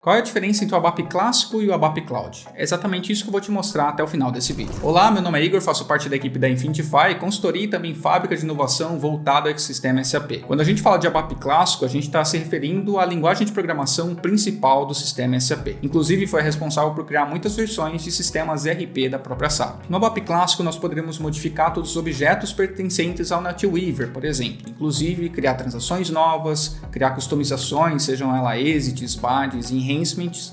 Qual é a diferença entre o ABAP clássico e o ABAP Cloud? É exatamente isso que eu vou te mostrar até o final desse vídeo. Olá, meu nome é Igor, faço parte da equipe da Infinity-FI, consultoria e também fábrica de inovação voltada ao ecossistema SAP. Quando a gente fala de ABAP clássico, a gente está se referindo à linguagem de programação principal do sistema SAP. Inclusive, foi responsável por criar muitas versões de sistemas ERP da própria SAP. No ABAP clássico, nós poderíamos modificar todos os objetos pertencentes ao NetWeaver, por exemplo. Inclusive, criar transações novas, criar customizações, sejam elas exits, badges, enhancements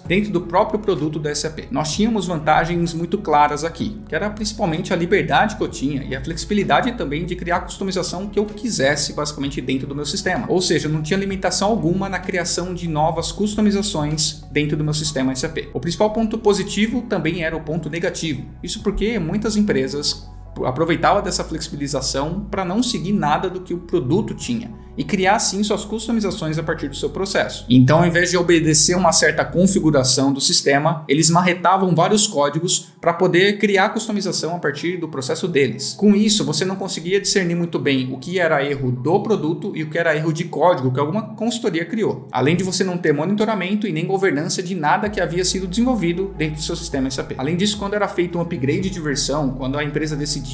dentro do próprio produto da SAP. Nós tínhamos vantagens muito claras aqui, que era principalmente a liberdade que eu tinha e a flexibilidade também de criar a customização que eu quisesse basicamente dentro do meu sistema. Ou seja, não tinha limitação alguma na criação de novas customizações dentro do meu sistema SAP. O principal ponto positivo também era o ponto negativo. Isso porque muitas empresas aproveitavam dessa flexibilização para não seguir nada do que o produto tinha e criar sim suas customizações a partir do seu processo. Então, ao invés de obedecer uma certa configuração do sistema, eles marretavam vários códigos para poder criar a customização a partir do processo deles. Com isso, você não conseguia discernir muito bem o que era erro do produto e o que era erro de código que alguma consultoria criou. Além de você não ter monitoramento e nem governança de nada que havia sido desenvolvido dentro do seu sistema SAP. Além disso, quando era feito um upgrade de versão, quando a empresa decidia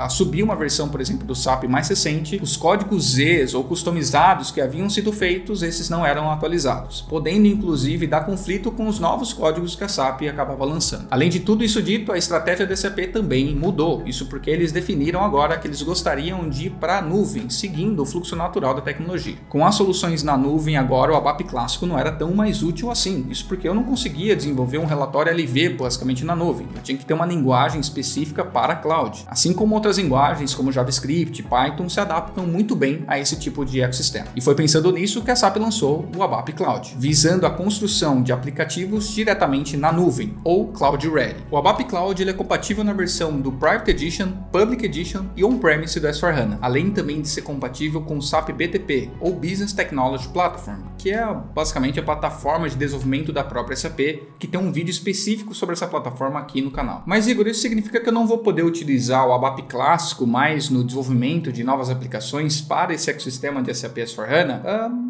subir uma versão, por exemplo, do SAP mais recente, os códigos Zs ou customizados que haviam sido feitos, esses não eram atualizados, podendo inclusive dar conflito com os novos códigos que a SAP acabava lançando. Além de tudo isso dito, a estratégia da SAP também mudou, isso porque eles definiram agora que eles gostariam de ir para a nuvem, seguindo o fluxo natural da tecnologia. Com as soluções na nuvem agora, o ABAP clássico não era tão mais útil assim, isso porque eu não conseguia desenvolver um relatório LV basicamente na nuvem, eu tinha que ter uma linguagem específica para a cloud, assim como outras linguagens como JavaScript, Python se adaptam muito bem a esse tipo de ecossistema. E foi pensando nisso que a SAP lançou o ABAP Cloud, visando a construção de aplicativos diretamente na nuvem, ou Cloud Ready. O ABAP Cloud ele é compatível na versão do Private Edition, Public Edition e On-Premise do S/4HANA, além também de ser compatível com o SAP BTP, ou Business Technology Platform, que é basicamente a plataforma de desenvolvimento da própria SAP, que tem um vídeo específico sobre essa plataforma aqui no canal. Mas Igor, isso significa que eu não vou poder utilizar o ABAP clássico mais no desenvolvimento de novas aplicações para esse ecossistema de SAP S/4HANA?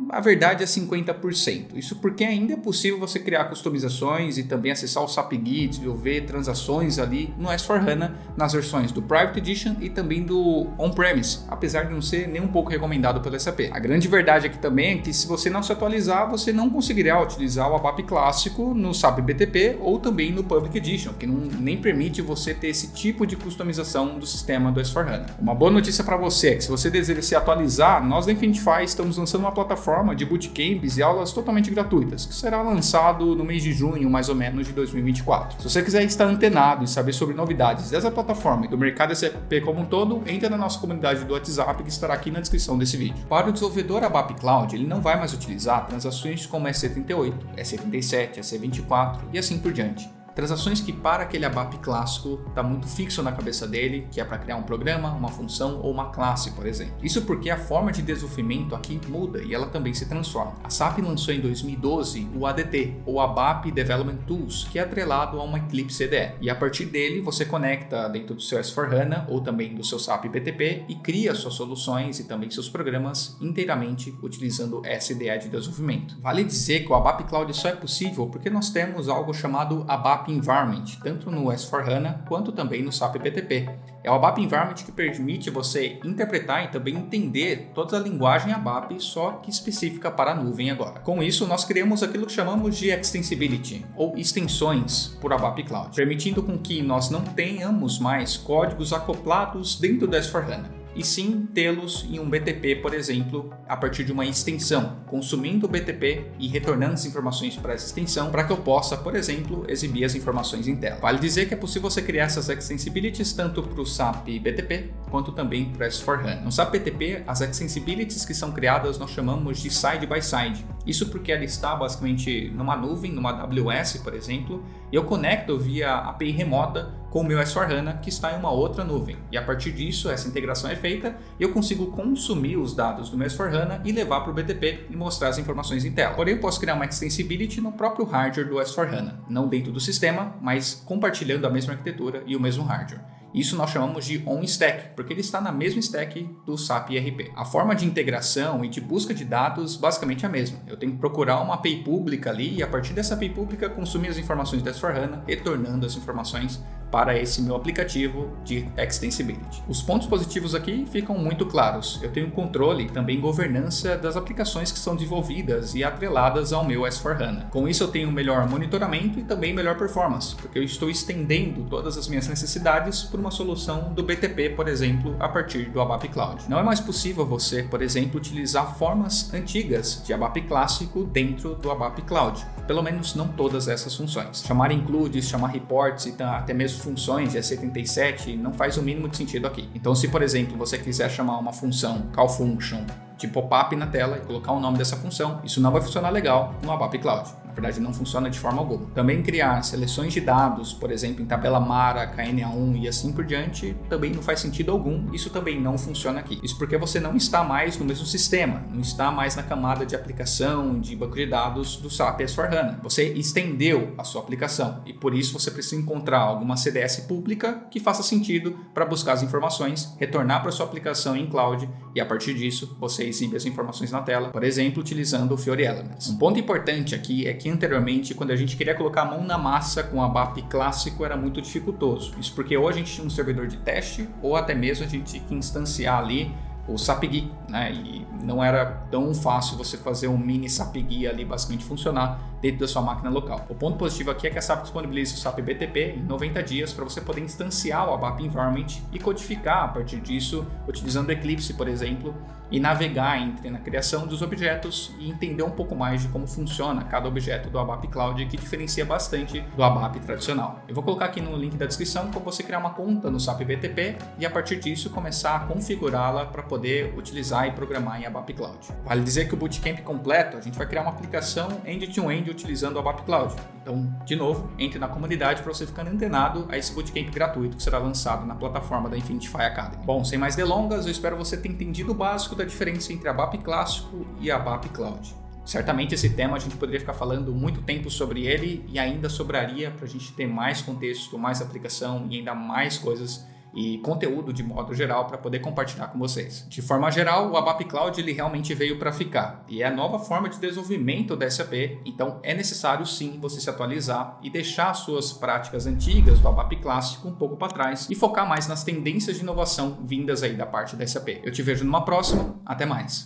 A verdade é 50%. Isso porque ainda é possível você criar customizações e também acessar o SAP Guides, ver transações ali no S/4HANA nas versões do Private Edition e também do On-Premise, apesar de não ser nem um pouco recomendado pelo SAP. A grande verdade aqui também é que se você não se atualizar, você não conseguirá utilizar o ABAP clássico no SAP BTP ou também no Public Edition, que nem permite você ter esse tipo de customização do sistema do S/4HANA. Uma boa notícia para você é que se você deseja se atualizar, nós da Infinity-FI estamos lançando uma plataforma de bootcamps e aulas totalmente gratuitas, que será lançado no mês de junho, mais ou menos, de 2024. Se você quiser estar antenado e saber sobre novidades dessa plataforma e do mercado SAP como um todo, entra na nossa comunidade do WhatsApp que estará aqui na descrição desse vídeo. Para o desenvolvedor ABAP Cloud, ele não vai mais utilizar transações como EC38, EC37, EC24 e assim por diante. Transações que para aquele ABAP clássico está muito fixo na cabeça dele, que é para criar um programa, uma função ou uma classe, por exemplo. Isso porque a forma de desenvolvimento aqui muda e ela também se transforma. A SAP lançou em 2012 o ADT, ou ABAP Development Tools, que é atrelado a uma Eclipse IDE. E a partir dele você conecta dentro do seu S/4HANA ou também do seu SAP BTP e cria suas soluções e também seus programas inteiramente utilizando essa ideia de desenvolvimento. Vale dizer que o ABAP Cloud só é possível porque nós temos algo chamado ABAP Environment, tanto no S/4HANA quanto também no SAP BTP. É o ABAP Environment que permite você interpretar e também entender toda a linguagem ABAP, só que específica para a nuvem agora. Com isso, nós criamos aquilo que chamamos de Extensibility, ou extensões por ABAP Cloud, permitindo com que nós não tenhamos mais códigos acoplados dentro do S/4HANA. E sim tê-los em um BTP, por exemplo, a partir de uma extensão, consumindo o BTP e retornando as informações para essa extensão para que eu possa, por exemplo, exibir as informações em tela. Vale dizer que é possível você criar essas extensibilities tanto para o SAP BTP quanto também para o S/4HANA. No SAP BTP, as extensibilities que são criadas nós chamamos de side by side. Isso porque ela está basicamente numa nuvem, numa AWS, por exemplo, e eu conecto via API remota com o meu S/4HANA que está em uma outra nuvem. E a partir disso, essa integração é feita e eu consigo consumir os dados do meu S/4HANA e levar para o BTP e mostrar as informações em tela. Porém, eu posso criar uma extensibility no próprio hardware do S/4HANA, não dentro do sistema, mas compartilhando a mesma arquitetura e o mesmo hardware. Isso nós chamamos de on-stack, porque ele está na mesma stack do SAP ERP. A forma de integração e de busca de dados basicamente é a mesma. Eu tenho que procurar uma API pública ali e a partir dessa API pública consumir as informações da S/4HANA, retornando as informações para esse meu aplicativo de Extensibility. Os pontos positivos aqui ficam muito claros. Eu tenho controle e também governança das aplicações que são desenvolvidas e atreladas ao meu S/4HANA. Com isso eu tenho melhor monitoramento e também melhor performance, porque eu estou estendendo todas as minhas necessidades por uma solução do BTP, por exemplo, a partir do ABAP Cloud. Não é mais possível você, por exemplo, utilizar formas antigas de ABAP clássico dentro do ABAP Cloud. Pelo menos não todas essas funções. Chamar includes, chamar reports e até mesmo funções de E77 não faz o mínimo de sentido aqui. Então, se por exemplo você quiser chamar uma função call function de pop-up na tela e colocar o nome dessa função, isso não vai funcionar legal no ABAP Cloud. Na verdade, não funciona de forma alguma. Também criar seleções de dados, por exemplo, em tabela Mara, KNA1 e assim por diante, também não faz sentido algum. Isso também não funciona aqui. Isso porque você não está mais no mesmo sistema, não está mais na camada de aplicação, de banco de dados do SAP S/4HANA. Você estendeu a sua aplicação e por isso você precisa encontrar alguma CDS pública que faça sentido para buscar as informações, retornar para sua aplicação em cloud e a partir disso você exibe as informações na tela, por exemplo, utilizando o Fiori Elements. Um ponto importante aqui é que anteriormente, quando a gente queria colocar a mão na massa com o ABAP clássico, era muito dificultoso. Isso porque ou a gente tinha um servidor de teste, ou até mesmo a gente tinha que instanciar ali o SAP GUI, né? E não era tão fácil você fazer um mini SAP GUI ali basicamente funcionar dentro da sua máquina local. O ponto positivo aqui é que a SAP disponibiliza o SAP BTP em 90 dias para você poder instanciar o ABAP Environment e codificar a partir disso, utilizando Eclipse, por exemplo, e navegar na criação dos objetos e entender um pouco mais de como funciona cada objeto do ABAP Cloud, que diferencia bastante do ABAP tradicional. Eu vou colocar aqui no link da descrição como você criar uma conta no SAP BTP e a partir disso começar a configurá-la para poder utilizar e programar em ABAP Cloud. Vale dizer que o Bootcamp completo, a gente vai criar uma aplicação end-to-end utilizando o ABAP Cloud. Então, de novo, entre na comunidade para você ficar antenado a esse Bootcamp gratuito que será lançado na plataforma da Infinity Academy. Bom, sem mais delongas, eu espero você ter entendido o básico da diferença entre ABAP clássico e ABAP Cloud. Certamente esse tema a gente poderia ficar falando muito tempo sobre ele e ainda sobraria para a gente ter mais contexto, mais aplicação e ainda mais coisas e conteúdo de modo geral para poder compartilhar com vocês. De forma geral, o ABAP Cloud ele realmente veio para ficar e é a nova forma de desenvolvimento da SAP, então é necessário sim você se atualizar e deixar as suas práticas antigas do ABAP clássico um pouco para trás e focar mais nas tendências de inovação vindas aí da parte da SAP. Eu te vejo numa próxima, até mais!